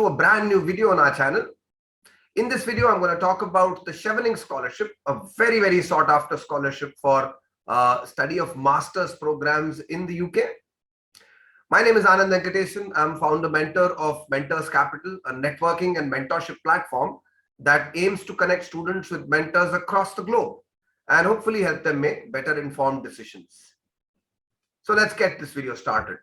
a brand new video on our channel. In this video, I'm going to talk about the Chevening Scholarship, a very, very sought after scholarship for study of master's programs in the UK. My name is Anand. I'm founder mentor of Mentors Capital, a networking and mentorship platform that aims to connect students with mentors across the globe and hopefully help them make better informed decisions. So let's get this video started.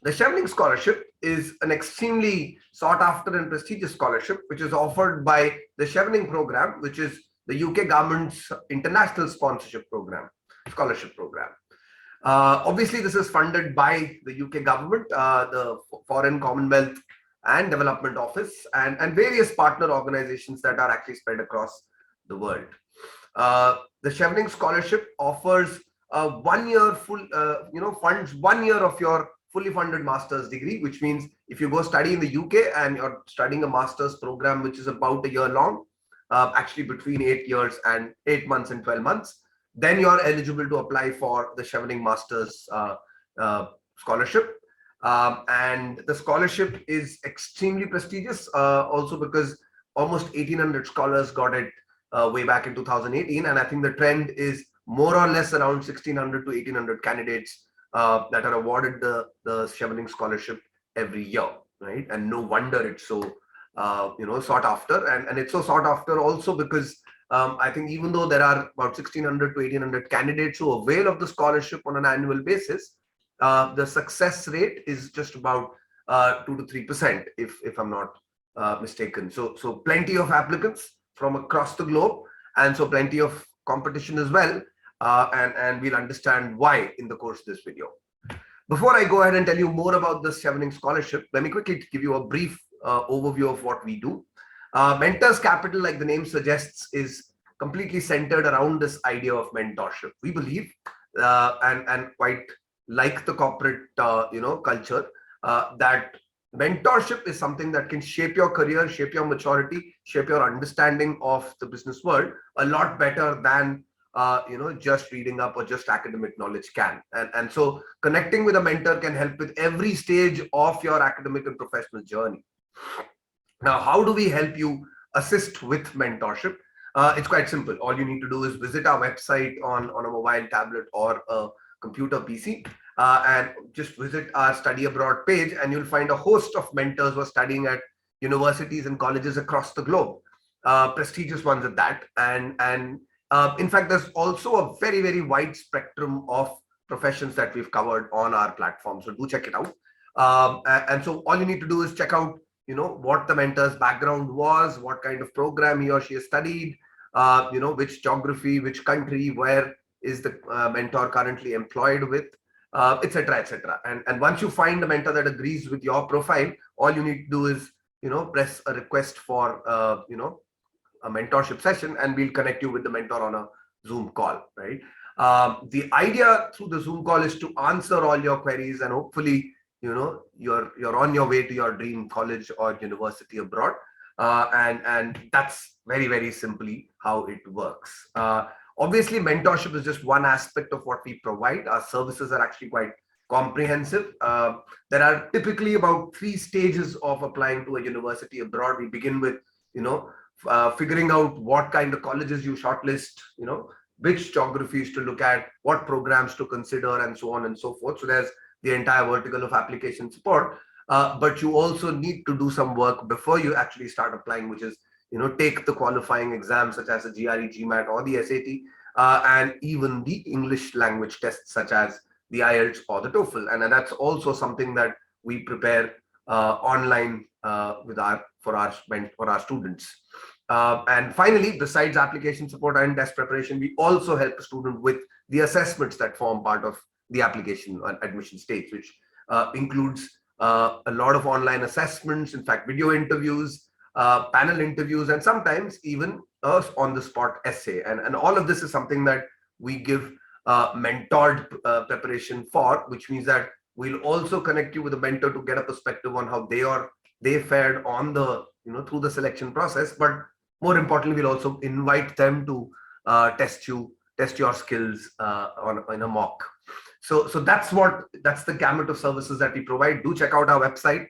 The Chevening Scholarship is an extremely sought after and prestigious scholarship which is offered by the Chevening program, which is the UK government's international sponsorship program, scholarship program. Obviously, this is funded by the UK government, the Foreign, Commonwealth and Development Office, and various partner organizations that are actually spread across the world. The Chevening Scholarship offers a 1 year full, funds 1 year of your fully funded master's degree, which means if you go study in the UK and you're studying a master's program, which is about a year long, actually between 8 months and 12 months, then you're eligible to apply for the Chevening Masters Scholarship. And the scholarship is extremely prestigious, also because almost 1,800 scholars got it way back in 2018. And I think the trend is more or less around 1,600 to 1,800 candidates that are awarded the Chevening Scholarship every year, right? And no wonder it's so sought after, and it's so sought after also because I think even though there are about 1,600 to 1,800 candidates who avail of the scholarship on an annual basis, the success rate is just about 2 to 3%, if I'm not mistaken. So plenty of applicants from across the globe, and so plenty of competition as well. And we'll understand why in the course of this video. Before I go ahead and tell you more about this Chevening Scholarship, let me quickly give you a brief overview of what we do. Mentors Capital, like the name suggests, is completely centered around this idea of mentorship. We believe, and quite like the corporate culture, that mentorship is something that can shape your career, shape your maturity, shape your understanding of the business world a lot better than just reading up or just academic knowledge can. And so connecting with a mentor can help with every stage of your academic and professional journey. Now, how do we help you assist with mentorship? It's quite simple. All you need to do is visit our website on a mobile tablet or a computer PC, and just visit our study abroad page, and you'll find a host of mentors who are studying at universities and colleges across the globe, prestigious ones at that. And in fact, there's also a very, very wide spectrum of professions that we've covered on our platform. So do check it out. And so all you need to do is check out what the mentor's background was, what kind of program he or she has studied, which geography, which country, where is the mentor currently employed with, etc., etc. And once you find a mentor that agrees with your profile, all you need to do is, press a request for, a mentorship session, and we'll connect you with the mentor on a Zoom call, right? The idea through the Zoom call is to answer all your queries, and hopefully, you're on your way to your dream college or university abroad, and that's very, very simply how it works. Obviously, mentorship is just one aspect of what we provide. Our services are actually quite comprehensive. There are typically about 3 stages of applying to a university abroad. We begin with figuring out what kind of colleges you shortlist, which geographies to look at, what programs to consider, and so on and so forth. So there's the entire vertical of application support, but you also need to do some work before you actually start applying, which is take the qualifying exams such as the GRE, GMAT, or the SAT, and even the English language tests such as the IELTS or the TOEFL. And that's also something that we prepare online for our students. And finally, besides application support and test preparation, we also help the student with the assessments that form part of the application and admission stage, which includes a lot of online assessments, in fact, video interviews, panel interviews, and sometimes even on-the-spot essay. And all of this is something that we give mentored preparation for, which means that we'll also connect you with a mentor to get a perspective on how they fared on the through the selection process. But more importantly, we'll also invite them to test your skills in a mock. So that's the gamut of services that we provide. Do check out our website.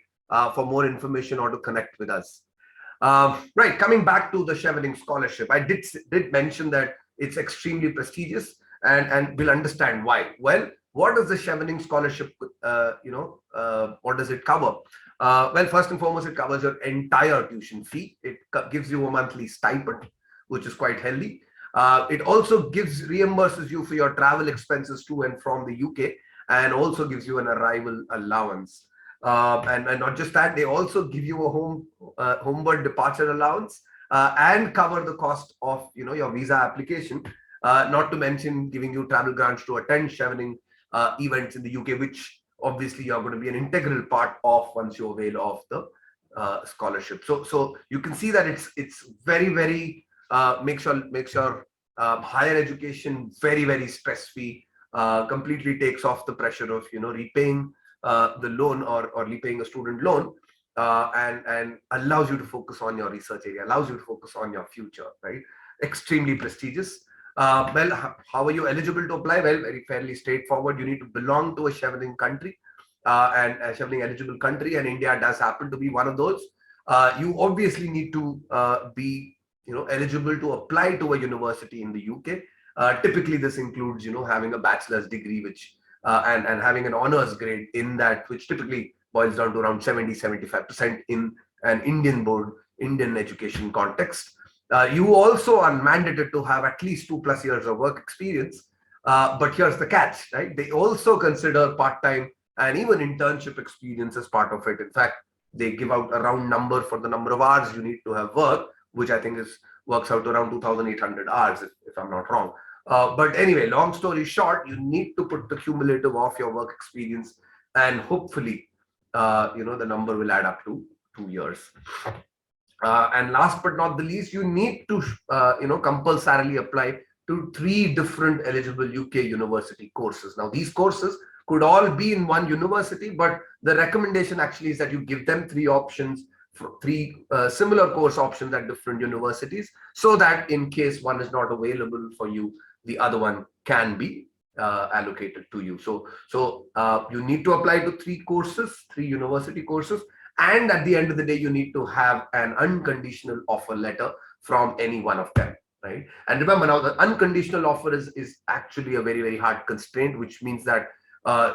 for more information or to connect with us. Right, coming back to the Chevening Scholarship, I did mention that it's extremely prestigious, and we'll understand why. Well, what does the Chevening Scholarship, what does it cover? Well, first and foremost, it covers your entire tuition fee. It gives you a monthly stipend, which is quite healthy. It also reimburses you for your travel expenses to and from the UK, and also gives you an arrival allowance. And not just that, they also give you a homeward departure allowance, and cover the cost of your visa application. Not to mention giving you travel grants to attend Chevening events in the UK, which obviously you're going to be an integral part of once you avail of the scholarship. So you can see that it's very makes your higher education very stress free. Completely takes off the pressure of repaying the loan, or repaying a student loan, and allows you to focus on your research area, allows you to focus on your future, right? Extremely prestigious. Well, how are you eligible to apply? Well, very fairly straightforward. You need to belong to a Chevening country, and a Chevening eligible country, and India does happen to be one of those. You obviously need to be eligible to apply to a university in the UK. Typically, this includes having a bachelor's degree, which and having an honors grade in that, which typically boils down to around 70-75% in an Indian education context. You also are mandated to have at least 2+ years of work experience. But here's the catch, right? They also consider part-time and even internship experience as part of it. In fact, they give out a round number for the number of hours you need to have worked, which I think works out to around 2,800 hours, if I'm not wrong. But anyway, long story short, you need to put the cumulative of your work experience, and hopefully, the number will add up to 2 years. And last but not the least, you need to, compulsorily apply to 3 different eligible UK university courses. Now, these courses could all be in one university, but the recommendation actually is that you give them 3 options, 3 similar course options at different universities, so that in case one is not available for you, the other one can be allocated to you. So you need to apply to 3 courses, 3 university courses, and at the end of the day, you need to have an unconditional offer letter from any one of them, right? And remember, now the unconditional offer is actually a very hard constraint, which means that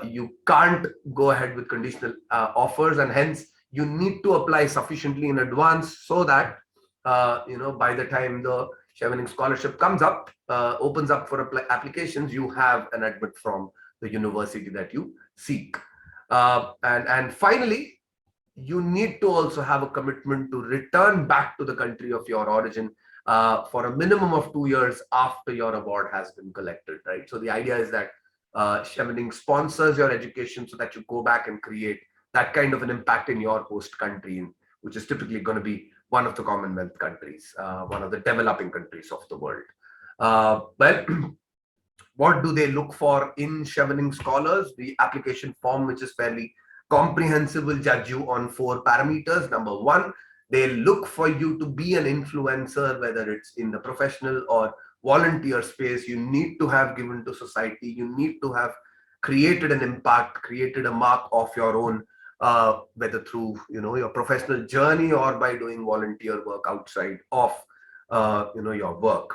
you can't go ahead with conditional offers, and hence you need to apply sufficiently in advance, so that by the time the Chevening Scholarship comes up, opens up for applications, you have an admit from the university that you seek. And finally, you need to also have a commitment to return back to the country of your origin for a minimum of 2 years after your award has been collected, right? So the idea is that Chevening sponsors your education so that you go back and create that kind of an impact in your host country, which is typically going to be one of the Commonwealth countries, one of the developing countries of the world. Well, what do they look for in Chevening Scholars? The application form, which is fairly comprehensive, will judge you on 4 parameters. Number 1, they look for you to be an influencer, whether it's in the professional or volunteer space. You need to have given to society. You need to have created an impact, created a mark of your own, whether through your professional journey or by doing volunteer work outside of your work.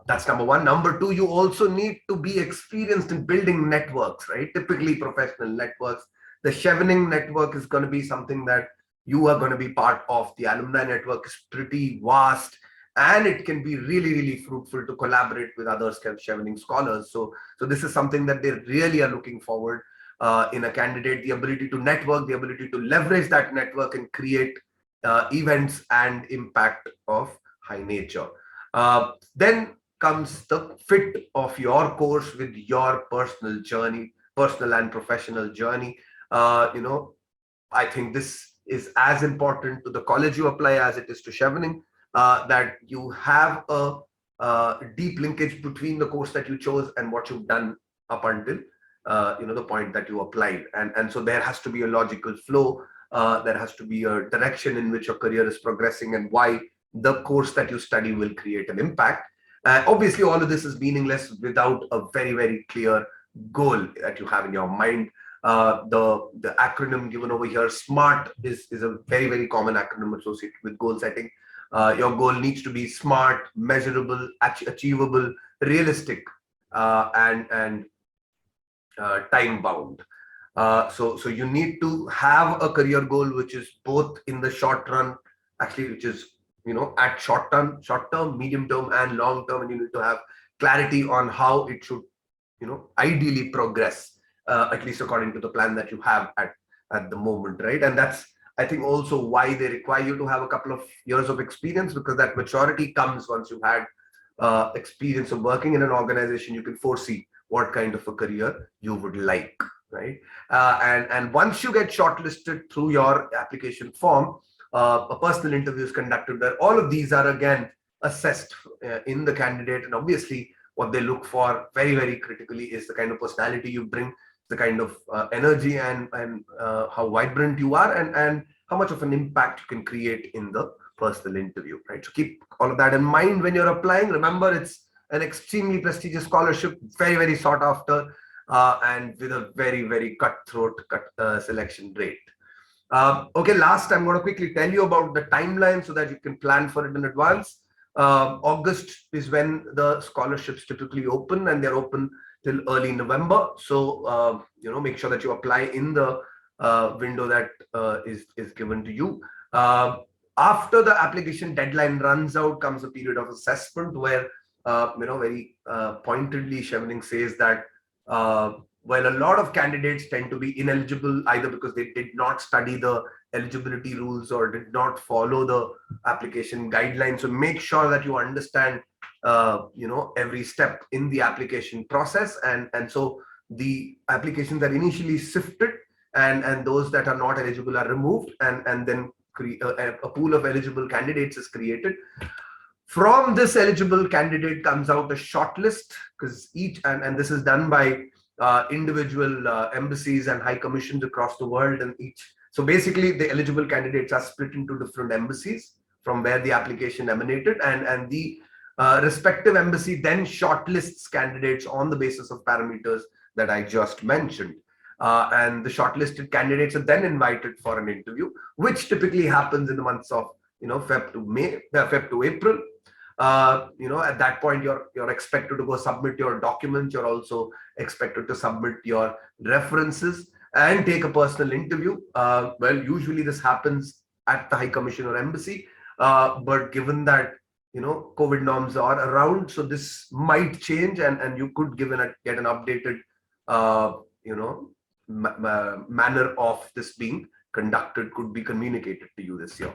That's number 1. Number 2, you also need to be experienced in building networks, right? Typically professional networks. The Chevening network is going to be something that you are going to be part of. The alumni network is pretty vast, and it can be really fruitful to collaborate with other Chevening scholars. So this is something that they really are looking forward in a candidate: the ability to network, the ability to leverage that network and create events and impact of high nature. Then comes the fit of your course with your personal journey, personal and professional journey. I think this is as important to the college you apply as it is to Chevening, that you have a deep linkage between the course that you chose and what you've done up until the point that you applied, and so there has to be a logical flow. There has to be a direction in which your career is progressing, and why the course that you study will create an impact. Obviously, all of this is meaningless without a very clear goal that you have in your mind. The acronym given over here, SMART, is a very, very common acronym associated with goal setting. Your goal needs to be smart, measurable, achievable, realistic, and time bound. So you need to have a career goal which is both in the short run, actually, which is at short term, medium term, and long term, and you need to have clarity on how it should ideally progress, at least according to the plan that you have at the moment, right? And that's, I think, also why they require you to have a couple of years of experience, because that maturity comes once you've had experience of working in an organization. You can foresee what kind of a career you would like, right? And once you get shortlisted through your application form, a personal interview is conducted where all of these are again assessed in the candidate. And obviously what they look for very, very critically is the kind of personality you bring, the kind of energy, and how vibrant you are, and how much of an impact you can create in the personal interview, right? So keep all of that in mind when you're applying. Remember, it's an extremely prestigious scholarship, very, very sought after, and with a very, very cutthroat selection rate. Okay, last, I'm going to quickly tell you about the timeline so that you can plan for it in advance. August is when the scholarships typically open, and they're open till early November. So make sure that you apply in the window that is given to you. After the application deadline runs out comes a period of assessment where very pointedly Chevening says that while a lot of candidates tend to be ineligible either because they did not study the eligibility rules or did not follow the application guidelines, so make sure that you understand every step in the application process, and so the applications are initially sifted, and those that are not eligible are removed, and then a pool of eligible candidates is created. From this eligible candidate comes out a shortlist, because and this is done by individual embassies and high commissions across the world, and so basically the eligible candidates are split into different embassies from where the application emanated, and the respective embassy then shortlists candidates on the basis of parameters that I just mentioned. And the shortlisted candidates are then invited for an interview, which typically happens in the months of Feb to April. At that point, you're expected to go submit your documents. You're also expected to submit your references and take a personal interview. Well, usually this happens at the High Commission or embassy, but given that COVID norms are around, so this might change, and you could get an updated manner of this being conducted could be communicated to you this year.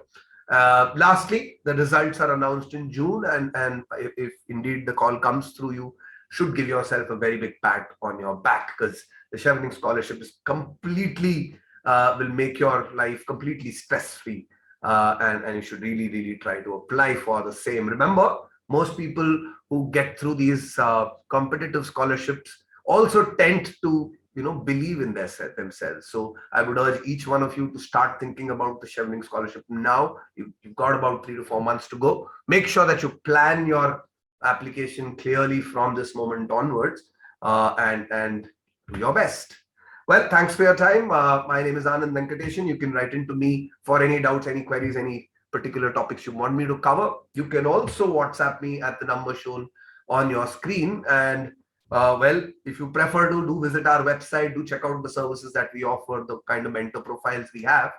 Lastly, the results are announced in June, and if indeed the call comes through, you should give yourself a very big pat on your back, because the Chevening Scholarship is completely will make your life completely stress-free, and you should really, really try to apply for the same. Remember, most people who get through these competitive scholarships also tend to believe in themselves. So I would urge each one of you to start thinking about the Chevening Scholarship now. You've got about 3 to 4 months to go. Make sure that you plan your application clearly from this moment onwards, and do your best. Well, thanks for your time. My name is Anand Venkateshan. You can write into me for any doubts, any queries, any particular topics you want me to cover. You can also WhatsApp me at the number shown on your screen. And well, if you prefer to, do visit our website, do check out the services that we offer, the kind of mentor profiles we have.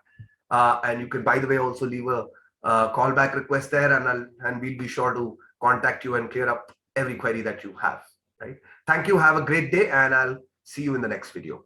And you can, by the way, also leave a callback request there, and we'll be sure to contact you and clear up every query that you have. Right? Thank you. Have a great day, and I'll see you in the next video.